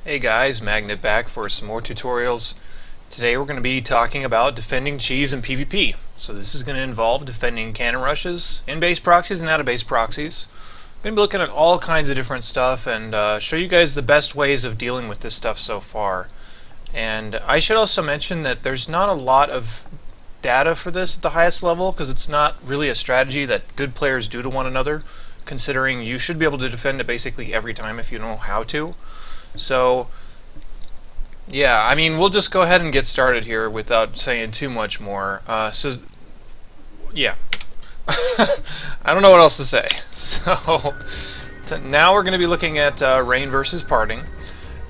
Hey guys, Magnet back for some more tutorials. Today we're going to be talking about defending cheese in PvP. So this is going to involve defending cannon rushes, in-base proxies and out-of-base proxies. I'm going to be looking at all kinds of different stuff and show you guys the best ways of dealing with this stuff so far. And I should also mention that there's not a lot of data for this at the highest level because it's not really a strategy that good players do to one another, considering you should be able to defend it basically every time if you know how to. So, yeah, I mean, we'll just go ahead and get started here without saying too much more. Yeah. I don't know what else to say. So, now we're going to be looking at Rain versus Parting.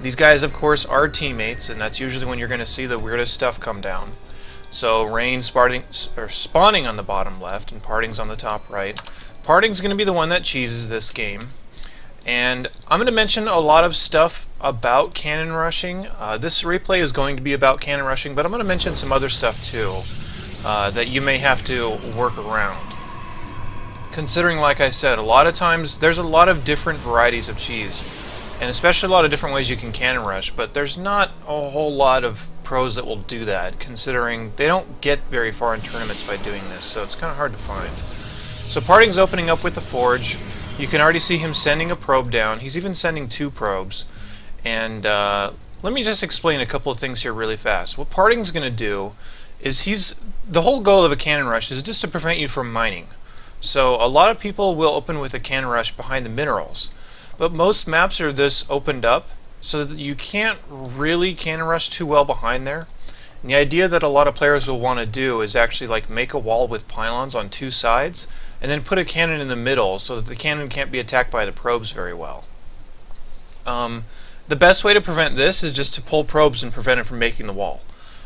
These guys, of course, are teammates, and that's usually when you're going to see the weirdest stuff come down. So, Rain spawning on the bottom left, and Parting's on the top right. Parting's going to be the one that cheeses this game. And I'm going to mention a lot of stuff about cannon rushing. This replay is going to be about cannon rushing, but I'm going to mention some other stuff too that you may have to work around. Considering, like I said, a lot of times there's a lot of different varieties of cheese, and especially a lot of different ways you can cannon rush, but there's not a whole lot of pros that will do that, considering they don't get very far in tournaments by doing this, so it's kind of hard to find. So Parting's opening up with the Forge. You can already see him sending a probe down. He's even sending 2 probes. And let me just explain a couple of things here really fast. What Parting's going to do is the whole goal of a cannon rush is just to prevent you from mining. So a lot of people will open with a cannon rush behind the minerals. But most maps are this opened up so that you can't really cannon rush too well behind there. And the idea that a lot of players will want to do is actually like make a wall with pylons on 2 sides and then put a cannon in the middle so that the cannon can't be attacked by the probes very well. The best way to prevent this is just to pull probes and prevent it from making the wall.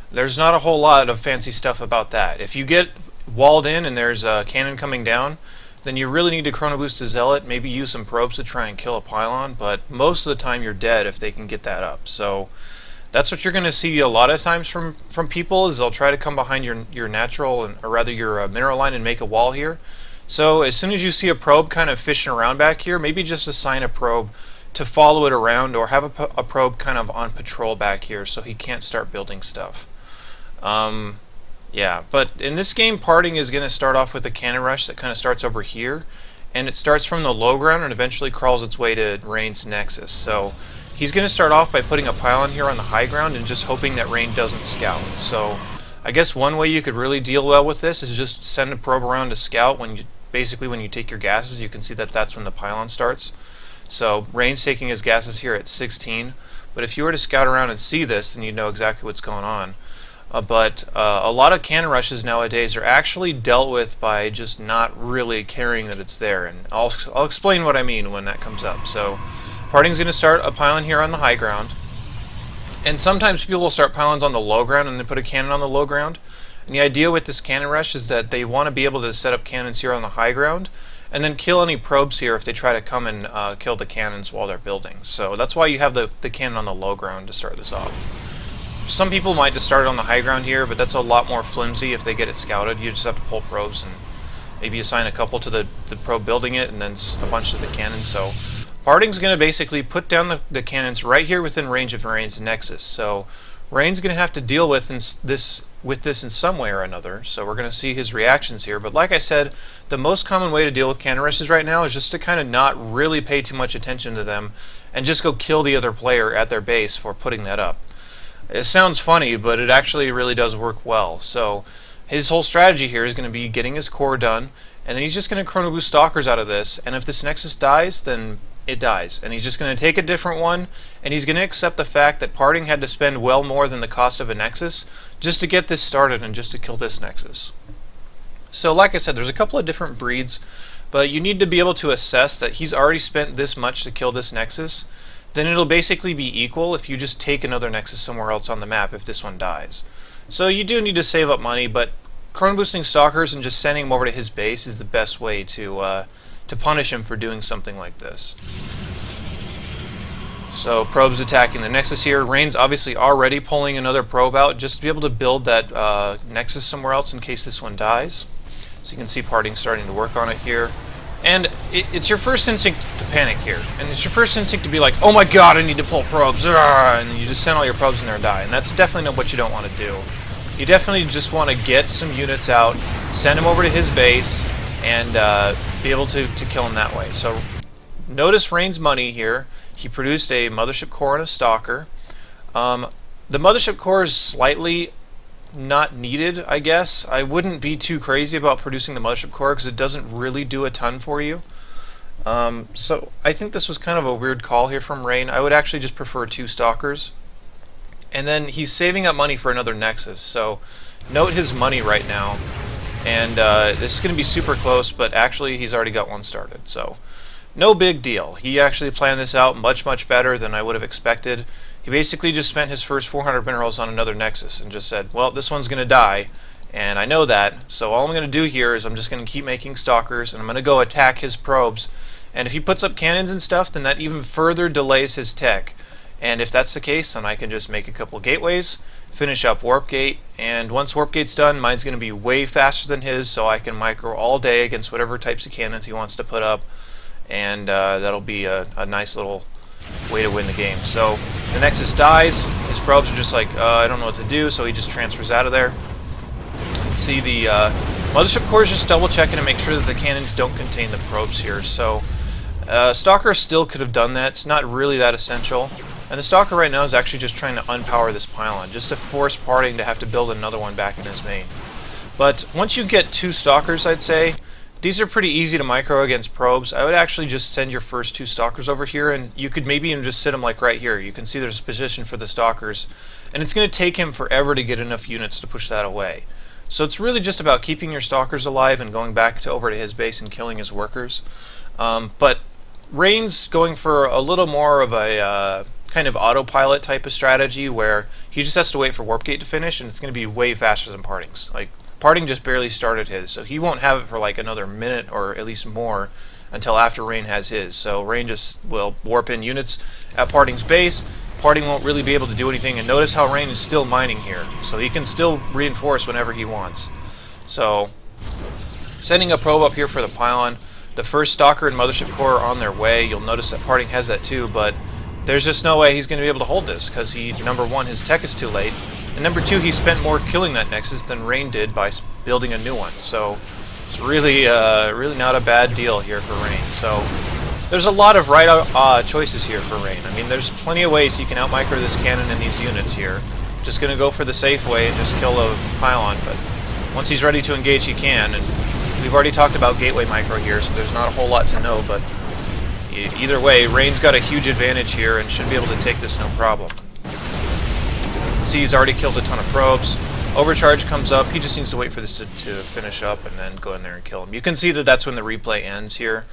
There's not a whole lot of fancy stuff about that. If you get walled in and there's a cannon coming down, then you really need to chrono boost a zealot, maybe use some probes to try and kill a pylon, but most of the time you're dead if they can get that up. So that's what you're going to see a lot of times from people, is they'll try to come behind your natural, or rather your mineral line, and make a wall here. So as soon as you see a probe kind of fishing around back here, maybe just assign a probe to follow it around, or have a probe kind of on patrol back here so he can't start building stuff. Yeah, but in this game, Parting is going to start off with a cannon rush that kind of starts over here, and it starts from the low ground and eventually crawls its way to Rain's Nexus. So he's going to start off by putting a pylon here on the high ground and just hoping that Rain doesn't scout. So I guess one way you could really deal well with this is just send a probe around to scout. Basically when you take your gases, you can see that that's when the pylon starts. So Rain's taking his gases here at 16, but if you were to scout around and see this, then you'd know exactly what's going on. But a lot of cannon rushes nowadays are actually dealt with by just not really caring that it's there, and I'll explain what I mean when that comes up. So Parting's going to start a pylon here on the high ground, and sometimes people will start pylons on the low ground and then put a cannon on the low ground. And the idea with this cannon rush is that they want to be able to set up cannons here on the high ground and then kill any probes here if they try to come and kill the cannons while they're building. So that's why you have the cannon on the low ground to start this off. Some people might just start it on the high ground here, but that's a lot more flimsy if they get it scouted. You just have to pull probes and maybe assign a couple to the probe building it and then a bunch to the cannons. So Parting's going to basically put down the cannons right here within range of Rain's Nexus. So Rain's going to have to deal with this in some way or another, so we're going to see his reactions here. But like I said, the most common way to deal with cannon rushes right now is just to kind of not really pay too much attention to them and just go kill the other player at their base for putting that up. It sounds funny, but it actually really does work well. So his whole strategy here is going to be getting his core done, and then he's just going to chrono boost stalkers out of this, and if this Nexus dies, then it dies, and he's just going to take a different one, and he's going to accept the fact that Parting had to spend well more than the cost of a Nexus just to get this started and just to kill this Nexus. So like I said, there's a couple of different breeds, but you need to be able to assess that he's already spent this much to kill this Nexus. Then it'll basically be equal if you just take another Nexus somewhere else on the map if this one dies. So you do need to save up money, but chrono boosting stalkers and just sending them over to his base is the best way to punish him for doing something like this. So probes attacking the Nexus here. Rain's obviously already pulling another probe out just to be able to build that Nexus somewhere else in case this one dies. So you can see Parting starting to work on it here. And it's your first instinct to panic here. And it's your first instinct to be like, oh my god, I need to pull probes. And you just send all your probes in there and die. And that's definitely not what you don't want to do. You definitely just want to get some units out, send them over to his base, and be able to kill him that way. So notice Rain's money here. He produced a Mothership Core and a Stalker. The Mothership Core is slightly not needed, I guess. I wouldn't be too crazy about producing the Mothership Core because it doesn't really do a ton for you. So I think this was kind of a weird call here from Rain. I would actually just prefer 2 Stalkers. And then he's saving up money for another Nexus. So note his money right now. And this is going to be super close, but actually he's already got one started. So no big deal. He actually planned this out much, much better than I would have expected. He basically just spent his first 400 minerals on another Nexus and just said, well, this one's going to die, and I know that, so all I'm going to do here is I'm just going to keep making Stalkers, and I'm going to go attack his probes. And if he puts up cannons and stuff, then that even further delays his tech. And if that's the case, then I can just make a couple gateways, finish up Warp Gate, and once Warp Gate's done, mine's going to be way faster than his, so I can micro all day against whatever types of cannons he wants to put up, and that'll be a nice little way to win the game. So the Nexus dies, his probes are just like, I don't know what to do, so he just transfers out of there. You can see the Mothership Core is just double checking to make sure that the cannons don't contain the probes here. So Stalker still could have done that, it's not really that essential. And the Stalker right now is actually just trying to unpower this pylon, just to force Parting to have to build another one back in his main. But once you get 2 Stalkers, I'd say, these are pretty easy to micro against probes. I would actually just send your first 2 Stalkers over here, and you could maybe even just sit them like right here. You can see there's a position for the Stalkers, and it's going to take him forever to get enough units to push that away. So it's really just about keeping your Stalkers alive and going back over to his base and killing his workers. But Rain's going for a little more of a kind of autopilot type of strategy where he just has to wait for Warp Gate to finish, and it's going to be way faster than Parting's. Like, Parting just barely started his, so he won't have it for like another minute or at least more until after Rain has his. So Rain just will warp in units at Parting's base. Parting won't really be able to do anything, and notice how Rain is still mining here, so he can still reinforce whenever he wants. So sending a probe up here for the pylon. The first Stalker and Mothership Core are on their way. You'll notice that Parting has that too, but there's just no way he's going to be able to hold this because number 1, his tech is too late. And number 2, he spent more killing that Nexus than Rain did by building a new one. So it's really not a bad deal here for Rain. So there's a lot of right choices here for Rain. I mean, there's plenty of ways you can out-micro this cannon and these units here. Just going to go for the safe way and just kill a pylon. But once he's ready to engage, he can. And we've already talked about gateway micro here, so there's not a whole lot to know. But either way, Rain's got a huge advantage here and should be able to take this no problem. See, he's already killed a ton of probes. Overcharge comes up. He just needs to wait for this to finish up and then go in there and kill him. You can see that that's when the replay ends here.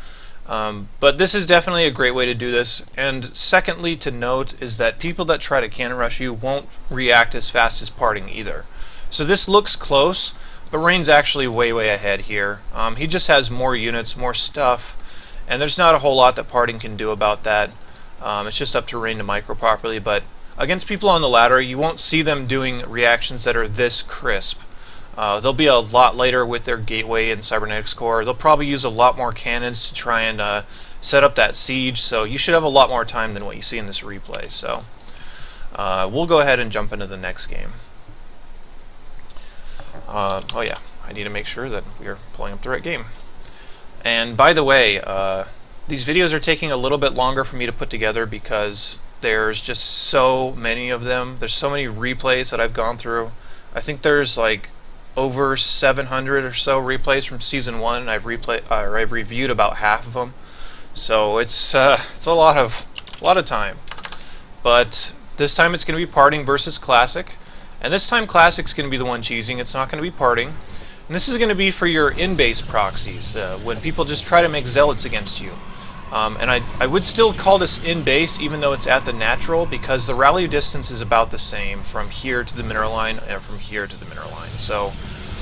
But this is definitely a great way to do this. And secondly to note is that people that try to cannon rush you won't react as fast as Parting either. So this looks close, but Rain's actually way, way ahead here. He just has more units, more stuff, and there's not a whole lot that Parting can do about that. It's just up to Rain to micro properly, but against people on the ladder, you won't see them doing reactions that are this crisp. They'll be a lot later with their gateway and cybernetics core. They'll probably use a lot more cannons to try and set up that siege, so you should have a lot more time than what you see in this replay. So we'll go ahead and jump into the next game. Oh yeah, I need to make sure that we are pulling up the right game. And by the way, these videos are taking a little bit longer for me to put together because there's just so many of them. There's so many replays that I've gone through. I think there's like over 700 or so replays from season 1. And I've reviewed about half of them. So it's a lot of time. But this time it's going to be Parting versus Classic. And this time Classic's going to be the one cheesing. It's not going to be Parting. And this is going to be for your in-base proxies, when people just try to make zealots against you. And I would still call this in-base even though it's at the natural, because the rally distance is about the same from here to the mineral line and from here to the mineral line. So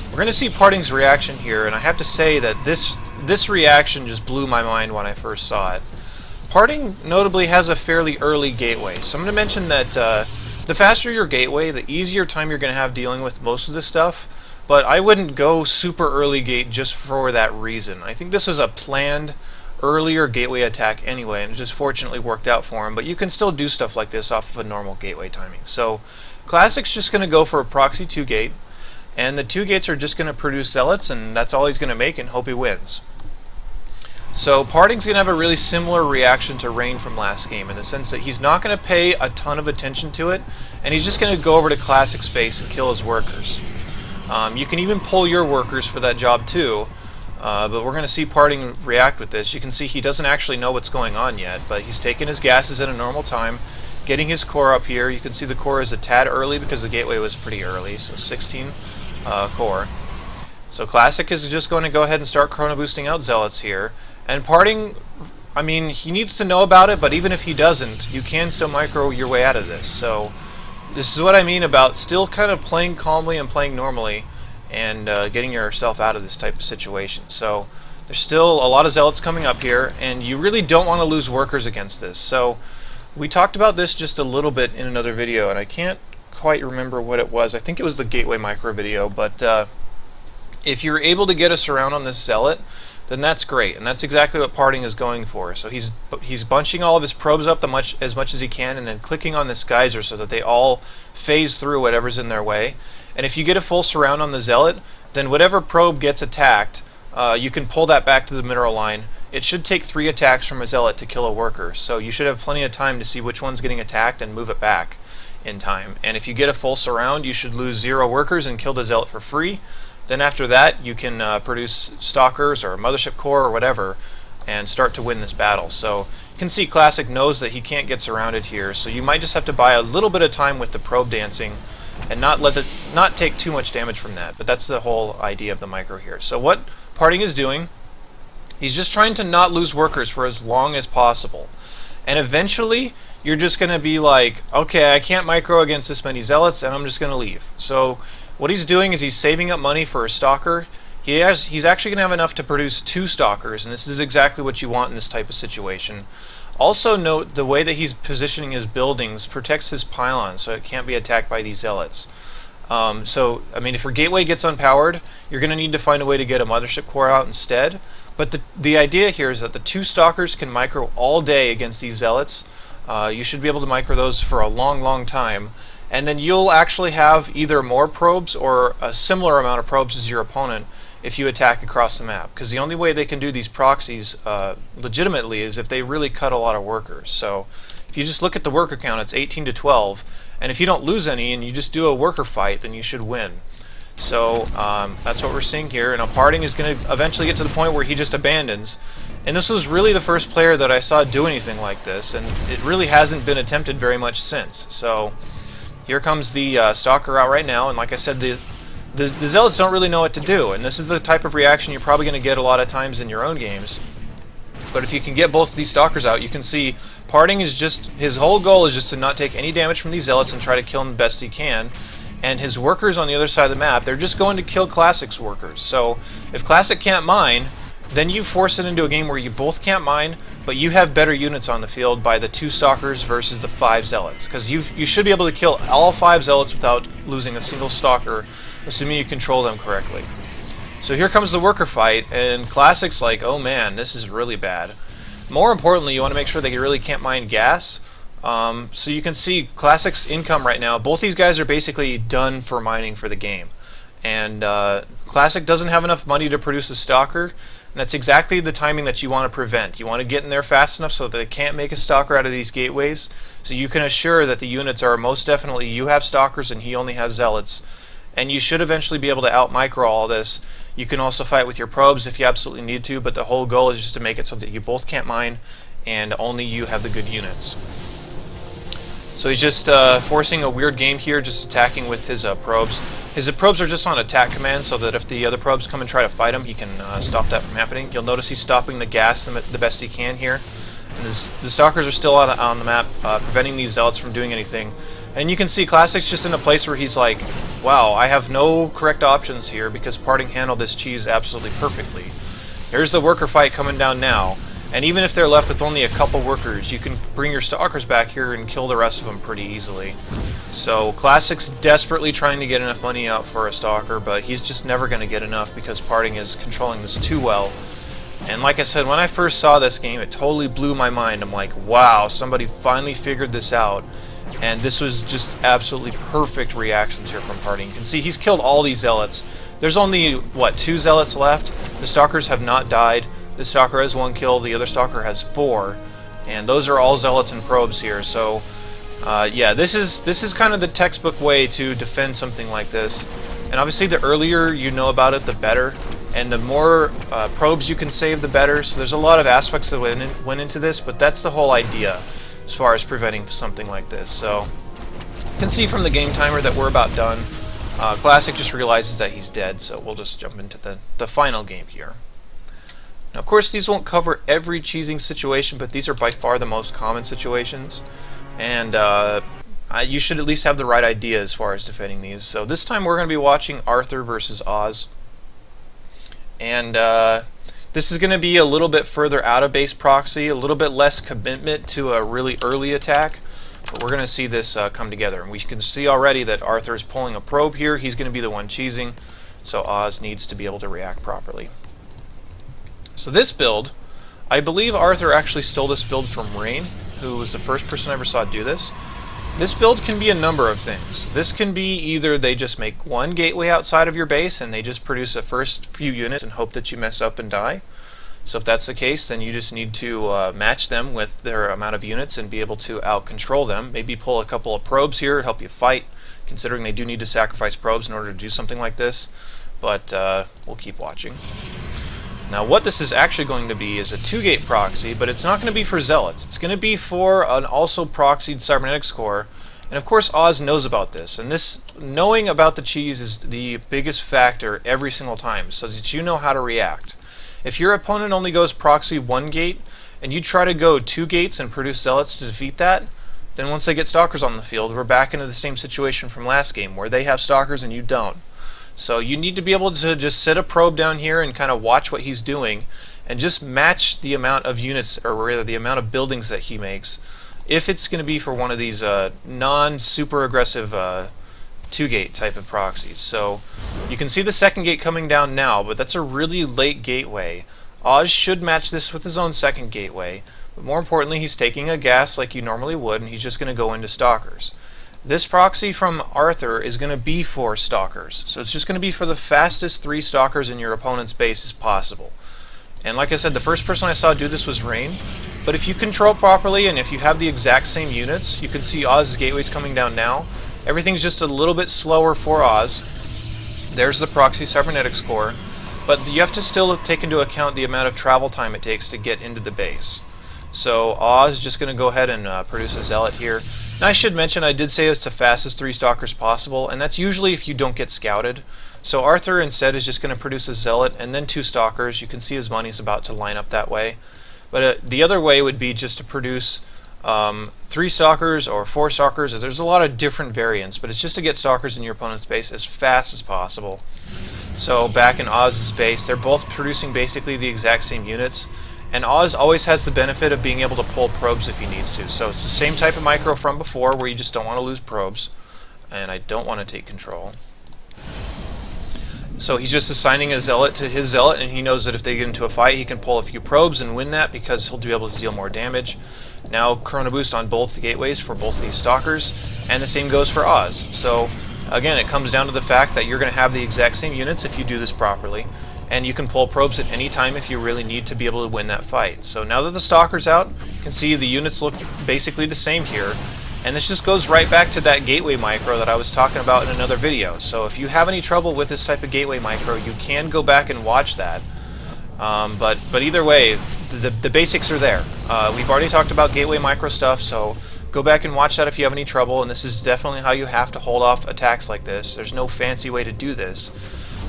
we're going to see Parting's reaction here, and I have to say that this reaction just blew my mind when I first saw it. Parting notably has a fairly early gateway, so I'm going to mention that the faster your gateway, the easier time you're going to have dealing with most of this stuff. but I wouldn't go super early gate just for that reason. I think this was a planned earlier gateway attack anyway, and it just fortunately worked out for him, but you can still do stuff like this off of a normal gateway timing. So Classic's just going to go for a proxy 2 gate, and the 2 gates are just going to produce zealots, and that's all he's going to make, and hope he wins. So Parting's going to have a really similar reaction to Rain from last game, in the sense that he's not going to pay a ton of attention to it, and he's just going to go over to Classic space and kill his workers. You can even pull your workers for that job too, but we're going to see Parting react with this. You can see he doesn't actually know what's going on yet, but he's taking his gases at a normal time, getting his core up here. You can see the core is a tad early because the gateway was pretty early, so 16 core. So Classic is just going to go ahead and start chrono boosting out zealots here. And Parting, I mean, he needs to know about it, but even if he doesn't, you can still micro your way out of this. So this is what I mean about still kind of playing calmly and playing normally and getting yourself out of this type of situation. So there's still a lot of zealots coming up here, and you really don't want to lose workers against this. So we talked about this just a little bit in another video, and I can't quite remember what it was. I think it was the Gateway Micro video, but if you're able to get a surround on this zealot, then that's great, and that's exactly what Parting is going for. So he's bunching all of his probes up as much as he can, and then clicking on this geyser so that they all phase through whatever's in their way. And if you get a full surround on the zealot, then whatever probe gets attacked, you can pull that back to the mineral line. It should take 3 attacks from a zealot to kill a worker, so you should have plenty of time to see which one's getting attacked and move it back in time. And if you get a full surround, you should lose 0 workers and kill the zealot for free. Then after that, you can produce stalkers or mothership core or whatever and start to win this battle. So you can see Classic knows that he can't get surrounded here, so you might just have to buy a little bit of time with the probe dancing and not take too much damage from that. But that's the whole idea of the micro here. So what Parting is doing, he's just trying to not lose workers for as long as possible. And eventually, you're just going to be like, okay, I can't micro against this many zealots, and I'm just going to leave. So what he's doing is he's saving up money for a stalker. He's actually going to have enough to produce 2 stalkers, and this is exactly what you want in this type of situation. Also note the way that he's positioning his buildings protects his pylon, so it can't be attacked by these zealots. So, I mean, if your gateway gets unpowered, you're going to need to find a way to get a mothership core out instead. But the idea here is that the 2 stalkers can micro all day against these zealots. You should be able to micro those for a long, long time. And then you'll actually have either more probes or a similar amount of probes as your opponent if you attack across the map. Because the only way they can do these proxies legitimately is if they really cut a lot of workers. So if you just look at the worker count, it's 18 to 12. And if you don't lose any and you just do a worker fight, then you should win. So that's what we're seeing here. And Parting is going to eventually get to the point where he just abandons. And this was really the first player that I saw do anything like this. And it really hasn't been attempted very much since. So here comes the stalker out right now, and like I said, the zealots don't really know what to do, and this is the type of reaction you're probably going to get a lot of times in your own games. But if you can get both of these stalkers out, you can see Parting is just, his whole goal is just to not take any damage from these zealots and try to kill them the best he can. And his workers on the other side of the map, they're just going to kill Classic's workers. So if Classic can't mine, then you force it into a game where you both can't mine, but you have better units on the field by the 2 stalkers versus the 5 zealots. Because you should be able to kill all 5 zealots without losing a single stalker, assuming you control them correctly. So here comes the worker fight, and Classic's like, oh man, this is really bad. More importantly, you want to make sure they really can't mine gas. So you can see Classic's income right now. Both these guys are basically done for mining for the game. And Classic doesn't have enough money to produce a stalker. And that's exactly the timing that you want to prevent. You want to get in there fast enough so that they can't make a stalker out of these gateways, so you can assure that the units are most definitely you have stalkers and he only has zealots. And you should eventually be able to out-micro all this. You can also fight with your probes if you absolutely need to, but the whole goal is just to make it so that you both can't mine and only you have the good units. So he's just forcing a weird game here, just attacking with his probes. His probes are just on attack command, so that if the other probes come and try to fight him, he can stop that from happening. You'll notice he's stopping the gas the best he can here. And the stalkers are still on the map, preventing these zealots from doing anything. And you can see Classic's just in a place where he's like, wow, I have no correct options here because Parting handled this cheese absolutely perfectly. Here's the worker fight coming down now. And even if they're left with only a couple workers, you can bring your stalkers back here and kill the rest of them pretty easily. So Classic's desperately trying to get enough money out for a stalker, but he's just never going to get enough because Parting is controlling this too well. And like I said, when I first saw this game, it totally blew my mind. I'm like, wow, somebody finally figured this out. And this was just absolutely perfect reactions here from Parting. You can see he's killed all these zealots. There's only, what, 2 zealots left? The stalkers have not died. The stalker has 1 kill, the other stalker has 4. And those are all zealots and probes here, so yeah, this is kind of the textbook way to defend something like this. And obviously the earlier you know about it, the better. And the more probes you can save, the better. So there's a lot of aspects that went into this, but that's the whole idea as far as preventing something like this. So you can see from the game timer that we're about done. Classic just realizes that he's dead, so we'll just jump into the final game here. Now, of course, these won't cover every cheesing situation, but these are by far the most common situations. And you should at least have the right idea as far as defending these. So this time we're going to be watching Arthur versus Oz. And this is going to be a little bit further out of base proxy, a little bit less commitment to a really early attack. But we're going to see this come together. And we can see already that Arthur is pulling a probe here. He's going to be the one cheesing. So Oz needs to be able to react properly. So this build, I believe Arthur actually stole this build from Rain, who was the first person I ever saw do this. This build can be a number of things. This can be either they just make 1 gateway outside of your base and they just produce the first few units and hope that you mess up and die. So if that's the case, then you just need to match them with their amount of units and be able to out-control them. Maybe pull a couple of probes here to help you fight, considering they do need to sacrifice probes in order to do something like this. But we'll keep watching. Now what this is actually going to be is a 2-gate proxy, but it's not going to be for Zealots. It's going to be for an also proxied Cybernetics core. And of course Oz knows about this. And this knowing about the cheese is the biggest factor every single time, so that you know how to react. If your opponent only goes proxy 1 gate, and you try to go 2 gates and produce Zealots to defeat that, then once they get Stalkers on the field, we're back into the same situation from last game, where they have Stalkers and you don't. So you need to be able to just set a probe down here and kind of watch what he's doing and just match the amount of units, or rather the amount of buildings that he makes, if it's going to be for one of these non-super aggressive 2-gate type of proxies. So you can see the 2nd gate coming down now, but that's a really late gateway. Oz should match this with his own 2nd gateway, but more importantly he's taking a gas like you normally would, and he's just going to go into Stalkers. This proxy from Arthur is going to be for Stalkers, so it's just going to be for the fastest 3 Stalkers in your opponent's base as possible. And like I said, the first person I saw do this was Rain, but if you control properly and if you have the exact same units, you can see Oz's gateways coming down now. Everything's just a little bit slower for Oz. There's the proxy Cybernetics core, but you have to still take into account the amount of travel time it takes to get into the base. So Oz is just going to go ahead and produce a Zealot here. Now I should mention I did say it's the fastest 3 Stalkers possible, and that's usually if you don't get scouted. So Arthur instead is just going to produce a Zealot and then 2 Stalkers. You can see his money's about to line up that way. But the other way would be just to produce 3 Stalkers or 4 Stalkers. There's a lot of different variants, but it's just to get Stalkers in your opponent's base as fast as possible. So back in Oz's base, they're both producing basically the exact same units. And Oz always has the benefit of being able to pull probes if he needs to. So it's the same type of micro from before, where you just don't want to lose probes. And I don't want to take control. So he's just assigning a Zealot to his Zealot, and he knows that if they get into a fight, he can pull a few probes and win that because he'll be able to deal more damage. Now Chrono Boost on both the gateways for both these Stalkers, and the same goes for Oz. So again, it comes down to the fact that you're going to have the exact same units if you do this properly. And you can pull probes at any time if you really need to be able to win that fight. So now that the Stalker's out, you can see the units look basically the same here. And this just goes right back to that gateway micro that I was talking about in another video. So if you have any trouble with this type of gateway micro, you can go back and watch that. But either way, the basics are there. We've already talked about gateway micro stuff, so go back and watch that if you have any trouble. And this is definitely how you have to hold off attacks like this. There's no fancy way to do this.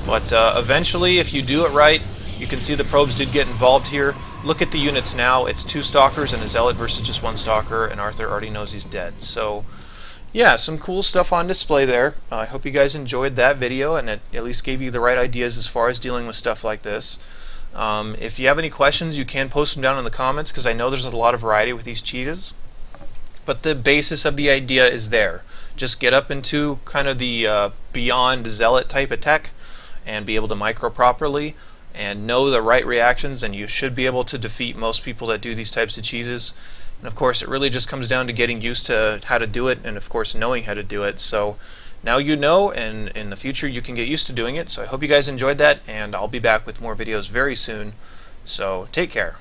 But eventually, if you do it right, you can see the probes did get involved here. Look at the units now. It's 2 Stalkers and a Zealot versus just 1 Stalker, and Arthur already knows he's dead. So, yeah, some cool stuff on display there. I hope you guys enjoyed that video, and it at least gave you the right ideas as far as dealing with stuff like this. If you have any questions, you can post them down in the comments, because I know there's a lot of variety with these cheeses. But the basis of the idea is there. Just get up into kind of the beyond zealot type of tech and be able to micro properly and know the right reactions, and you should be able to defeat most people that do these types of cheeses. And of course, it really just comes down to getting used to how to do it, and of course knowing how to do it. So now you know, and in the future you can get used to doing it. So I hope you guys enjoyed that, and I'll be back with more videos very soon. So take care.